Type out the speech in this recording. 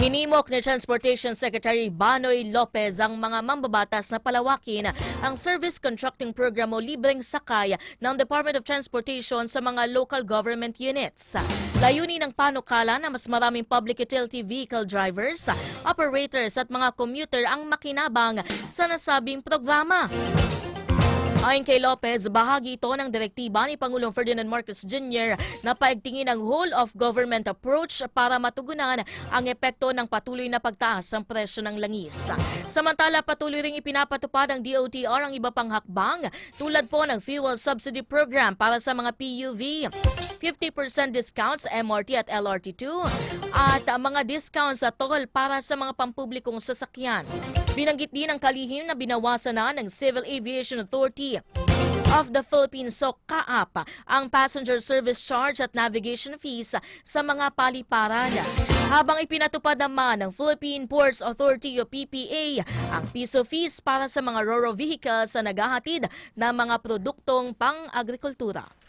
Hinimok ni Transportation Secretary Banoy Lopez ang mga mambabatas na palawakin ang service contracting program o libreng sakay ng Department of Transportation sa mga local government units. Layunin ng panukala na mas maraming public utility vehicle drivers, operators at mga commuter ang makinabang sa nasabing programa. Ayon kay Lopez, bahagi ito ng direktiba ni Pangulong Ferdinand Marcos Jr. na paigtingin ang whole-of-government approach para matugunan ang epekto ng patuloy na pagtaas ng presyo ng langis. Samantala, patuloy ring ipinapatupad ng DOTR ang iba pang hakbang tulad po ng fuel subsidy program para sa mga PUV, 50% discounts sa MRT at LRT2, at mga discounts sa toll para sa mga pampublikong sasakyan. Binanggit din ang kalihim na binawasan na ng Civil Aviation Authority of the Philippines o CAAP ang passenger service charge at navigation fees sa mga paliparan. Habang ipinatupad naman ng Philippine Ports Authority o PPA ang piso fees para sa mga RoRo vehicles na naghahatid ng mga produktong pang-agrikultura.